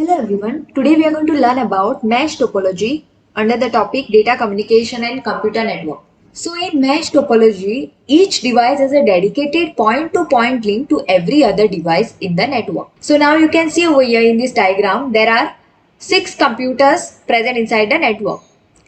Hello everyone, today we are going to learn about mesh topology under the topic data communication and computer network. So in mesh topology, each device has a dedicated point-to-point link to every other device in the network. So now you can see over here in this diagram, there are 6 computers present inside the network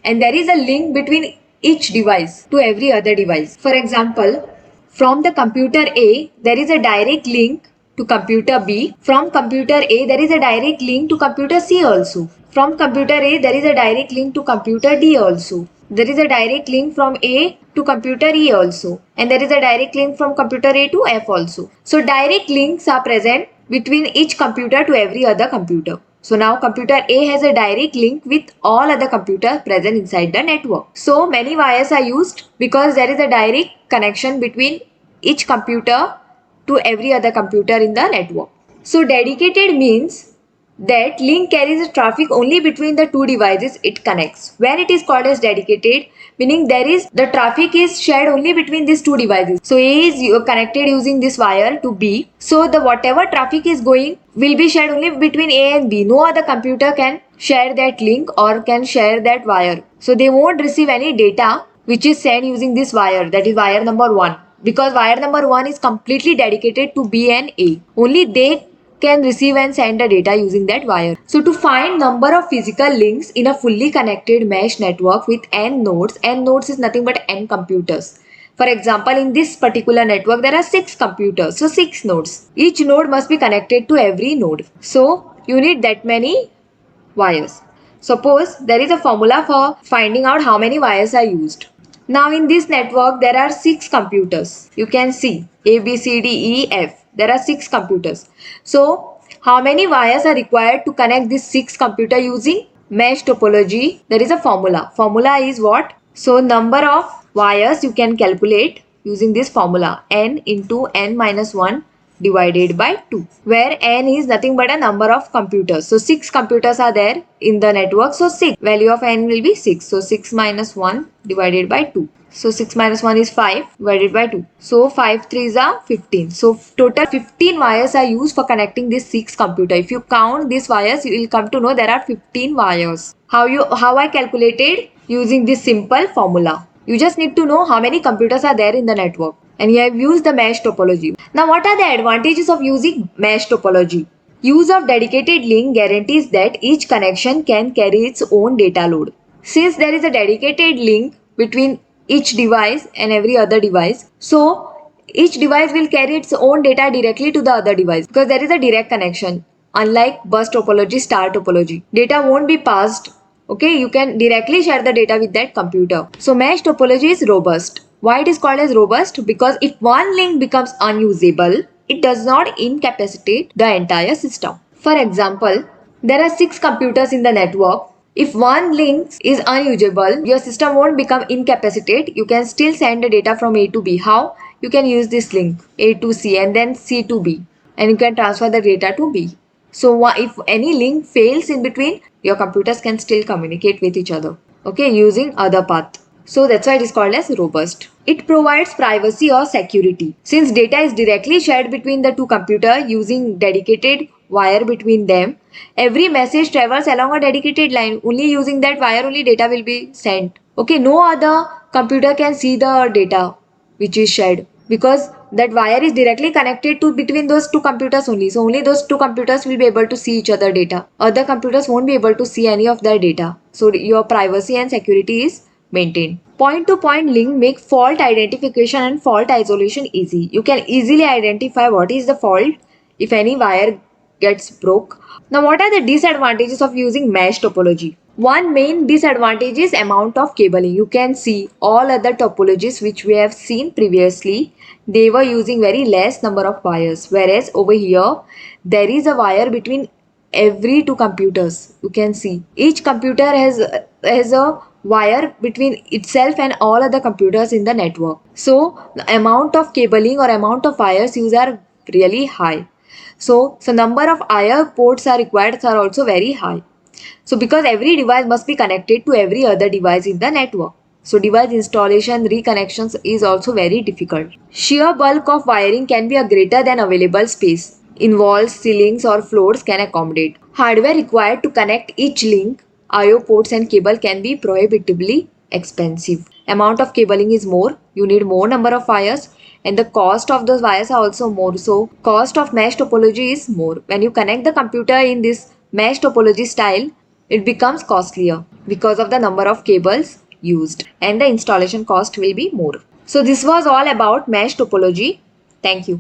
and there is a link between each device to every other device. For example, from the computer A, there is a direct link to computer B. From computer A, there is a direct link to computer C also. From computer A, there is a direct link to computer D also. There is a direct link from A to computer E also. And there is a direct link from computer A to F also. So direct links are present between each computer to every other computer. So now computer A has a direct link with all other computers present inside the network. So many wires are used because there is a direct connection between each computer to every other computer in the network. So dedicated means that link carries the traffic only between the two devices it connects. When it is called as dedicated, meaning the traffic is shared only between these two devices. So A is connected using this wire to B. So the whatever traffic is going will be shared only between A and B. No other computer can share that link or can share that wire. So they won't receive any data which is sent using this wire, that is wire number 1. Because wire number 1 is completely dedicated to B and A. Only they can receive and send the data using that wire. So to find number of physical links in a fully connected mesh network with n nodes is nothing but n computers. For example, in this particular network, there are 6 computers, so 6 nodes. Each node must be connected to every node. So you need that many wires. Suppose there is a formula for finding out how many wires are used. Now in this network, there are 6 computers. You can see A, B, C, D, E, F. There are 6 computers. So how many wires are required to connect these 6 computers using mesh topology? There is a formula. Formula is what? So number of wires you can calculate using this formula, n into n minus 1 divided by 2, where n is nothing but a number of computers. So 6 computers are there in the network. So 6, value of n will be 6. So 6 minus 1 divided by 2. So 6 minus 1 is 5 divided by 2. So 5 3s are 15. So total 15 wires are used for connecting this 6 computer. If you count these wires, you will come to know there are 15 wires. How I calculated? Using this simple formula. You just need to know how many computers are there in the network. And you have used the mesh topology. Now what are the advantages of using mesh topology? Use of dedicated link guarantees that each connection can carry its own data load. Since there is a dedicated link between each device and every other device, so each device will carry its own data directly to the other device because there is a direct connection. Unlike bus topology, star topology, data won't be passed. Okay, you can directly share the data with that computer. So mesh topology is robust. Why it is called as robust? Because if one link becomes unusable, it does not incapacitate the entire system. For example, there are 6 computers in the network. If one link is unusable, your system won't become incapacitated. You can still send the data from A to B. How? You can use this link A to C and then C to B, and you can transfer the data to B. So if any link fails in between, your computers can still communicate with each other, okay, using other path. So that's why it is called as robust. It provides privacy or security. Since data is directly shared between the two computers using dedicated wire between them, every message travels along a dedicated line. Only using that wire only data will be sent. Okay, no other computer can see the data which is shared because that wire is directly connected to between those two computers only. So only those two computers will be able to see each other data. Other computers won't be able to see any of their data. So your privacy and security is maintained. Point-to-point link make fault identification and fault isolation easy. You can easily identify what is the fault if any wire gets broke. Now what are the disadvantages of using mesh topology? One main disadvantage is amount of cabling. You can see all other topologies which we have seen previously, they were using very less number of wires, whereas over here there is a wire between every two computers. You can see each computer has a wire between itself and all other computers in the network. So the amount of cabling or amount of wires used are really high. So number of IR ports are required are also very high. So because every device must be connected to every other device in the network. So device installation reconnections is also very difficult. Sheer bulk of wiring can be a greater than available space. involves ceilings or floors can accommodate. Hardware required to connect each link, I/O ports and cable can be prohibitively expensive. Amount of cabling is more, you need more number of wires, and the cost of those wires are also more. So cost of mesh topology is more. When you connect the computer in this mesh topology style, it becomes costlier because of the number of cables used, and the installation cost will be more. So this was all about mesh topology. Thank you.